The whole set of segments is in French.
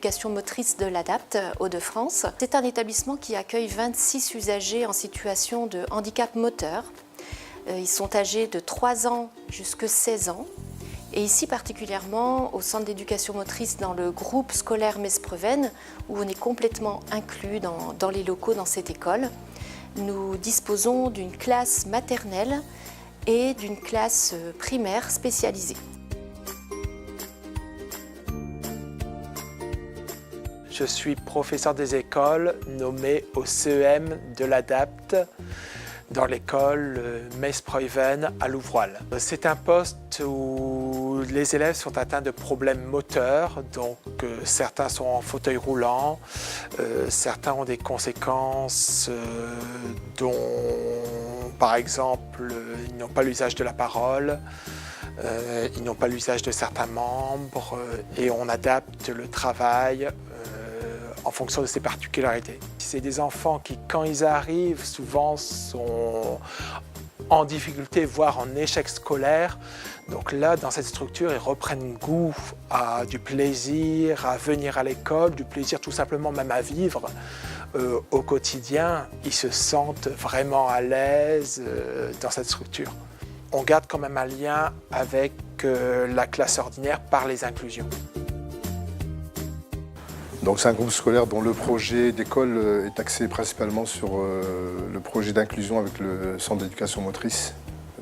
d'éducation motrice de l'ADAPT Hauts-de-France. C'est un établissement qui accueille 26 usagers en situation de handicap moteur. Ils sont âgés de 3 ans jusqu'à 16 ans. Et ici particulièrement au centre d'éducation motrice dans le groupe scolaire Metz-Prevenn, où on est complètement inclus dans les locaux dans cette école. Nous disposons d'une classe maternelle et d'une classe primaire spécialisée. Je suis professeur des écoles nommé au CEM de l'ADAPT dans l'école Metz-Prevenn à Louvroil. C'est un poste où les élèves sont atteints de problèmes moteurs, donc certains sont en fauteuil roulant, certains ont des conséquences dont par exemple ils n'ont pas l'usage de la parole, ils n'ont pas l'usage de certains membres et on adapte le travail en fonction de ses particularités. C'est des enfants qui, quand ils arrivent, souvent sont en difficulté, voire en échec scolaire. Donc là, dans cette structure, ils reprennent goût à du plaisir, à venir à l'école, du plaisir tout simplement même à vivre au quotidien. Ils se sentent vraiment à l'aise dans cette structure. On garde quand même un lien avec la classe ordinaire par les inclusions. Donc c'est un groupe scolaire dont le projet d'école est axé principalement sur le projet d'inclusion avec le centre d'éducation motrice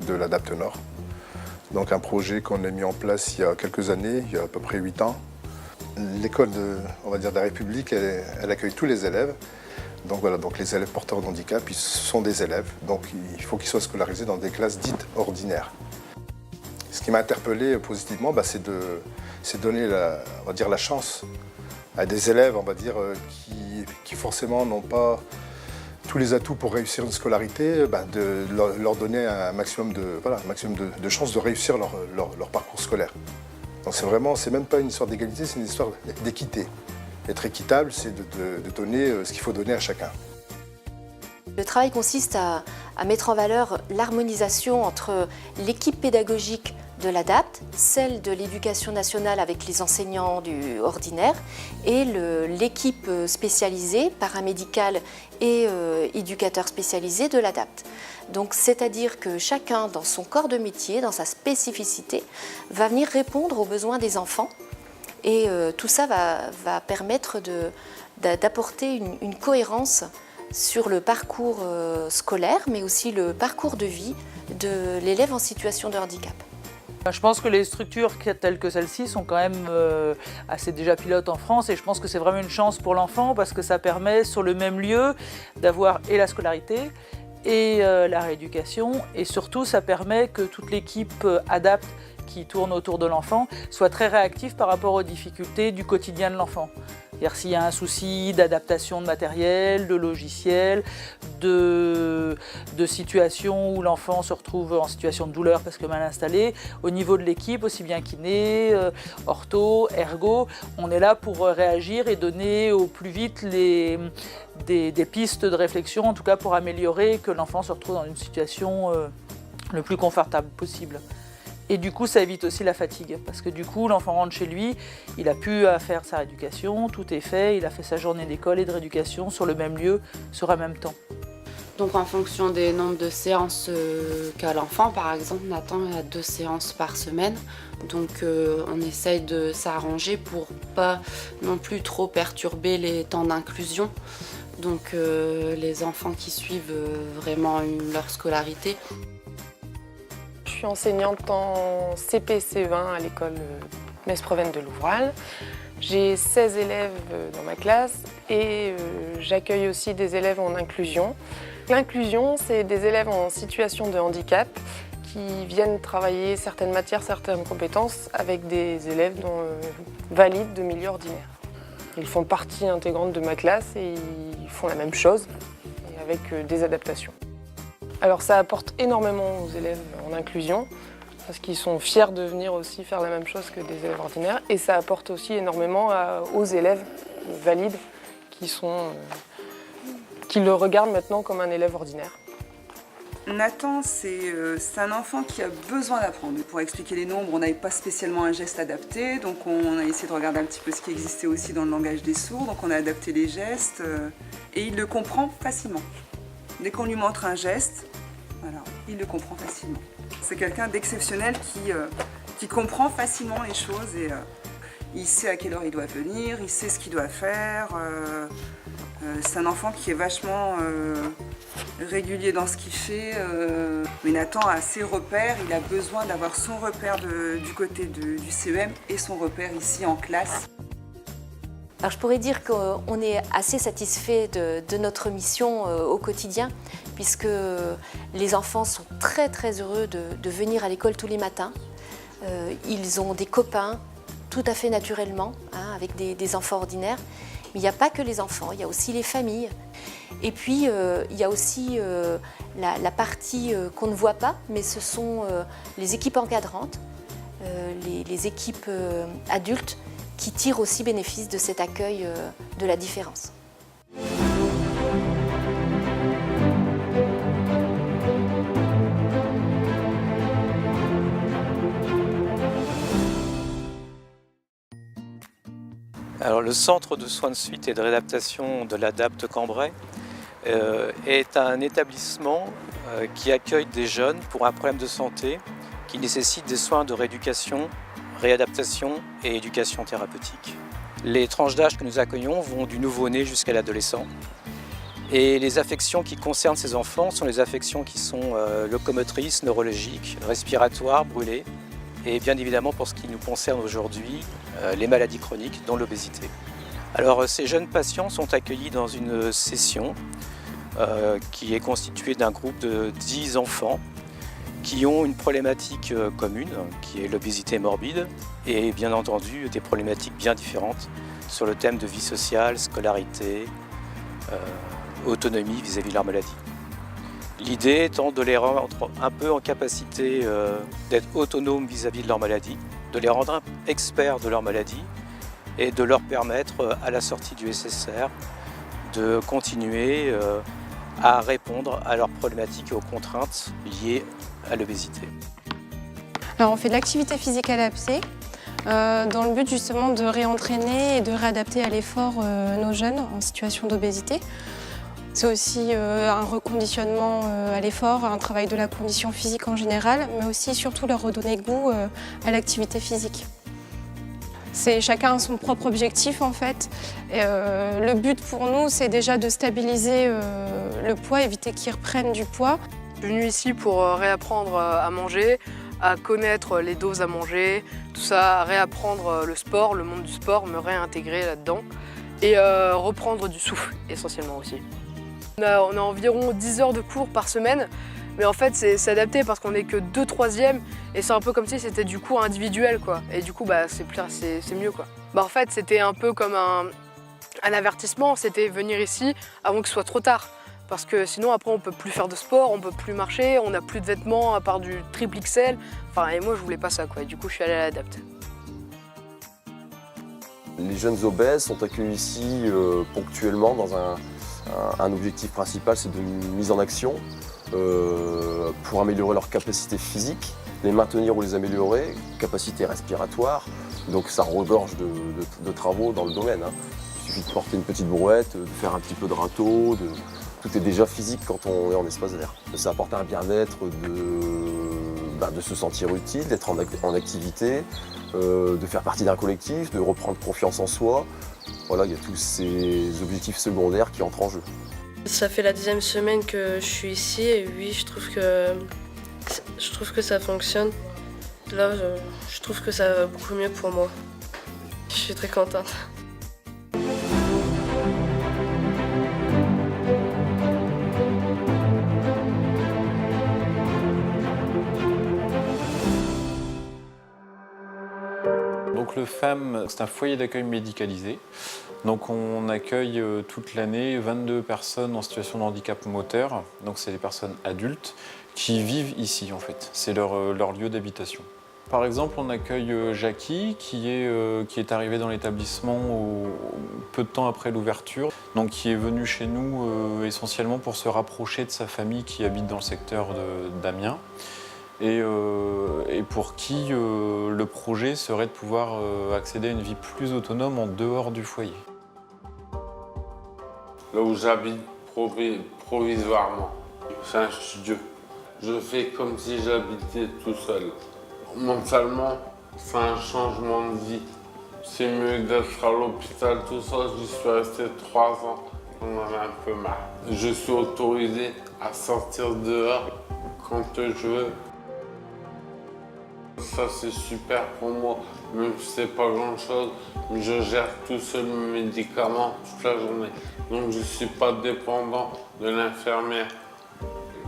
de l'ADAPT Nord. Donc un projet qu'on a mis en place il y a quelques années, il y a à peu près 8 ans. L'école de la République, elle accueille tous les élèves. Donc voilà, donc les élèves porteurs de handicap, ils sont des élèves, donc il faut qu'ils soient scolarisés dans des classes dites ordinaires. Ce qui m'a interpellé positivement, c'est de donner la chance à des élèves, qui forcément n'ont pas tous les atouts pour réussir une scolarité, de leur donner un maximum de chances de réussir leur parcours scolaire. Donc c'est même pas une histoire d'égalité, c'est une histoire d'équité. Être équitable, c'est de donner ce qu'il faut donner à chacun. Le travail consiste à mettre en valeur l'harmonisation entre l'équipe pédagogique de l'ADAPT, celle de l'éducation nationale avec les enseignants du ordinaire et l'équipe spécialisée, paramédicale et éducateur spécialisé de l'ADAPT. Donc c'est-à-dire que chacun dans son corps de métier, dans sa spécificité, va venir répondre aux besoins des enfants et tout ça va permettre d'apporter une cohérence sur le parcours scolaire mais aussi le parcours de vie de l'élève en situation de handicap. Je pense que les structures telles que celle-ci sont quand même assez déjà pilotes en France et je pense que c'est vraiment une chance pour l'enfant parce que ça permet sur le même lieu d'avoir et la scolarité et la rééducation et surtout ça permet que toute l'équipe ADAPT qui tourne autour de l'enfant soit très réactive par rapport aux difficultés du quotidien de l'enfant. C'est-à-dire s'il y a un souci d'adaptation de matériel, de logiciel, de situation où l'enfant se retrouve en situation de douleur parce que mal installé, au niveau de l'équipe, aussi bien kiné, ortho, ergo, on est là pour réagir et donner au plus vite des pistes de réflexion, en tout cas pour améliorer que l'enfant se retrouve dans une situation le plus confortable possible. Et du coup, ça évite aussi la fatigue, parce que du coup, l'enfant rentre chez lui, il a pu faire sa rééducation, tout est fait, il a fait sa journée d'école et de rééducation sur le même lieu, sur un même temps. Donc en fonction des nombres de séances qu'a l'enfant, par exemple, Nathan a 2 séances par semaine. Donc on essaye de s'arranger pour pas non plus trop perturber les temps d'inclusion. Donc les enfants qui suivent vraiment leur scolarité. Je suis enseignante en CP-CE1 à l'école Metz-Prevenn de Louvroil. J'ai 16 élèves dans ma classe et j'accueille aussi des élèves en inclusion. L'inclusion, c'est des élèves en situation de handicap qui viennent travailler certaines matières, certaines compétences avec des élèves valides de milieu ordinaire. Ils font partie intégrante de ma classe et ils font la même chose avec des adaptations. Alors ça apporte énormément aux élèves en inclusion parce qu'ils sont fiers de venir aussi faire la même chose que des élèves ordinaires et ça apporte aussi énormément aux élèves valides qui le regardent maintenant comme un élève ordinaire. Nathan, c'est un enfant qui a besoin d'apprendre. Pour expliquer les nombres, on n'avait pas spécialement un geste adapté, donc on a essayé de regarder un petit peu ce qui existait aussi dans le langage des sourds, donc on a adapté les gestes, et il le comprend facilement. Dès qu'on lui montre un geste, voilà, il le comprend facilement. C'est quelqu'un d'exceptionnel qui comprend facilement les choses, et il sait à quelle heure il doit venir, il sait ce qu'il doit faire. C'est un enfant qui est vachement régulier dans ce qu'il fait, mais Nathan a ses repères, il a besoin d'avoir son repère du côté du CEM et son repère ici en classe. Alors je pourrais dire qu'on est assez satisfait de notre mission au quotidien, puisque les enfants sont très très heureux de venir à l'école tous les matins. Ils ont des copains tout à fait naturellement, hein, avec des enfants ordinaires. Mais il n'y a pas que les enfants, il y a aussi les familles. Et puis, il y a aussi la partie qu'on ne voit pas, mais ce sont les équipes encadrantes, les équipes adultes qui tirent aussi bénéfice de cet accueil de la différence. Alors, le centre de soins de suite et de réadaptation de l'ADAPT Cambrai est un établissement qui accueille des jeunes pour un problème de santé qui nécessite des soins de rééducation, réadaptation et éducation thérapeutique. Les tranches d'âge que nous accueillons vont du nouveau-né jusqu'à l'adolescent. Et les affections qui concernent ces enfants sont les affections qui sont locomotrices, neurologiques, respiratoires, brûlées, et bien évidemment pour ce qui nous concerne aujourd'hui, les maladies chroniques, dont l'obésité. Alors ces jeunes patients sont accueillis dans une session qui est constituée d'un groupe de 10 enfants qui ont une problématique commune, qui est l'obésité morbide, et bien entendu des problématiques bien différentes sur le thème de vie sociale, scolarité, autonomie vis-à-vis de leur maladie. L'idée étant de les rendre un peu en capacité d'être autonomes vis-à-vis de leur maladie, de les rendre experts de leur maladie et de leur permettre à la sortie du SSR de continuer à répondre à leurs problématiques et aux contraintes liées à l'obésité. Alors on fait de l'activité physique adaptée dans le but justement de réentraîner et de réadapter à l'effort nos jeunes en situation d'obésité. C'est aussi un reconditionnement à l'effort, un travail de la condition physique en général, mais aussi surtout leur redonner goût à l'activité physique. C'est chacun son propre objectif en fait. Et, le but pour nous, c'est déjà de stabiliser le poids, éviter qu'ils reprennent du poids. Je suis venue ici pour réapprendre à manger, à connaître les doses à manger, tout ça, à réapprendre le sport, le monde du sport, me réintégrer là-dedans et reprendre du souffle essentiellement aussi. On a environ 10 heures de cours par semaine, mais en fait c'est adapté parce qu'on n'est que 2 troisièmes et c'est un peu comme si c'était du cours individuel quoi. Et du coup c'est mieux quoi. En fait c'était un peu comme un avertissement, c'était venir ici avant que ce soit trop tard. Parce que sinon après on peut plus faire de sport, on peut plus marcher, on n'a plus de vêtements à part du triple XL. Enfin et moi je voulais pas ça quoi, et du coup je suis allée à l'ADAPT. Les jeunes obèses sont accueillis ici ponctuellement dans un objectif principal, c'est de mise en action pour améliorer leur capacité physique, les maintenir ou les améliorer, capacité respiratoire, donc ça regorge de travaux dans le domaine. Hein. Il suffit de porter une petite brouette, de faire un petit peu de râteau, tout est déjà physique quand on est en espace vert. Ça apporte un bien-être, de se sentir utile, d'être en activité, de faire partie d'un collectif, de reprendre confiance en soi. Voilà, il y a tous ces objectifs secondaires qui entrent en jeu. Ça fait la 10e semaine que je suis ici et oui, je trouve que ça fonctionne. Là, je trouve que ça va beaucoup mieux pour moi. Je suis très contente. Donc le FAM, c'est un foyer d'accueil médicalisé. Donc on accueille toute l'année 22 personnes en situation de handicap moteur. Donc c'est des personnes adultes qui vivent ici en fait. C'est leur lieu d'habitation. Par exemple, on accueille Jackie qui est arrivé dans l'établissement peu de temps après l'ouverture, donc qui est venu chez nous essentiellement pour se rapprocher de sa famille qui habite dans le secteur d'Amiens et pour qui le projet serait de pouvoir accéder à une vie plus autonome en dehors du foyer. Là où j'habite provisoirement, c'est un studio. Je fais comme si j'habitais tout seul. Mentalement, c'est un changement de vie. C'est mieux d'être à l'hôpital, tout ça. J'y suis resté 3 ans. On en a un peu marre. Je suis autorisé à sortir dehors quand je veux. Ça, c'est super pour moi, même si c'est pas grand-chose. Je gère tout seul mes médicaments toute la journée. Donc, je ne suis pas dépendant de l'infirmière.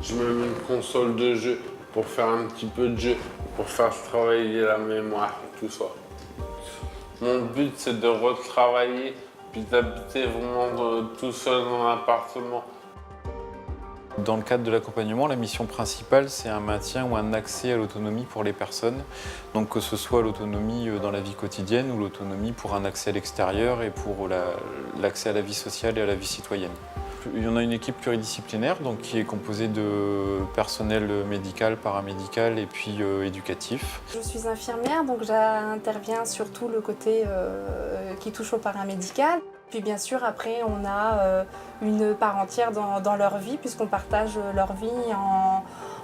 Je me mets une console de jeu pour faire un petit peu de jeu, pour faire travailler la mémoire et tout ça. Mon but, c'est de retravailler, puis d'habiter vraiment tout seul dans l'appartement. Dans le cadre de l'accompagnement, la mission principale, c'est un maintien ou un accès à l'autonomie pour les personnes. Donc que ce soit l'autonomie dans la vie quotidienne ou l'autonomie pour un accès à l'extérieur et pour l'accès à la vie sociale et à la vie citoyenne. Il y en a une équipe pluridisciplinaire donc, qui est composée de personnel médical, paramédical et puis éducatif. Je suis infirmière, donc j'interviens sur tout le côté qui touche au paramédical. Puis bien sûr, après, on a une part entière dans leur vie, puisqu'on partage leur vie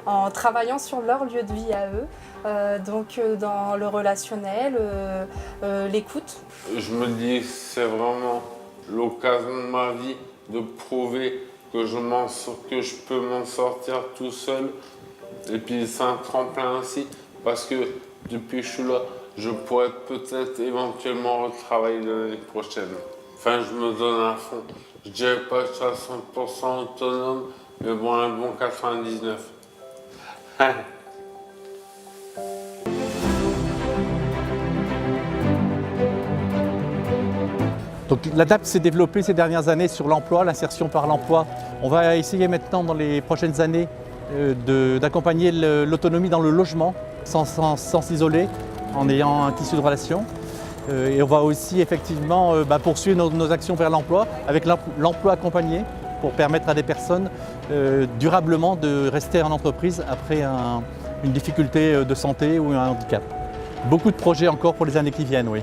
en travaillant sur leur lieu de vie à eux. Donc dans le relationnel, l'écoute. Je me dis que c'est vraiment l'occasion de ma vie de prouver que je peux m'en sortir tout seul. Et puis c'est un tremplin aussi, parce que depuis que je suis là, je pourrais peut-être éventuellement retravailler l'année prochaine. Enfin, je me donne à fond. Je dirais pas que je suis à 100% autonome, mais bon, un bon 99. Donc l'ADAPT s'est développée ces dernières années sur l'emploi, l'insertion par l'emploi. On va essayer maintenant dans les prochaines années d'accompagner l'autonomie dans le logement sans s'isoler, en ayant un tissu de relations. Et on va aussi effectivement poursuivre nos actions vers l'emploi avec l'emploi accompagné pour permettre à des personnes durablement de rester en entreprise après une difficulté de santé ou un handicap. Beaucoup de projets encore pour les années qui viennent, oui.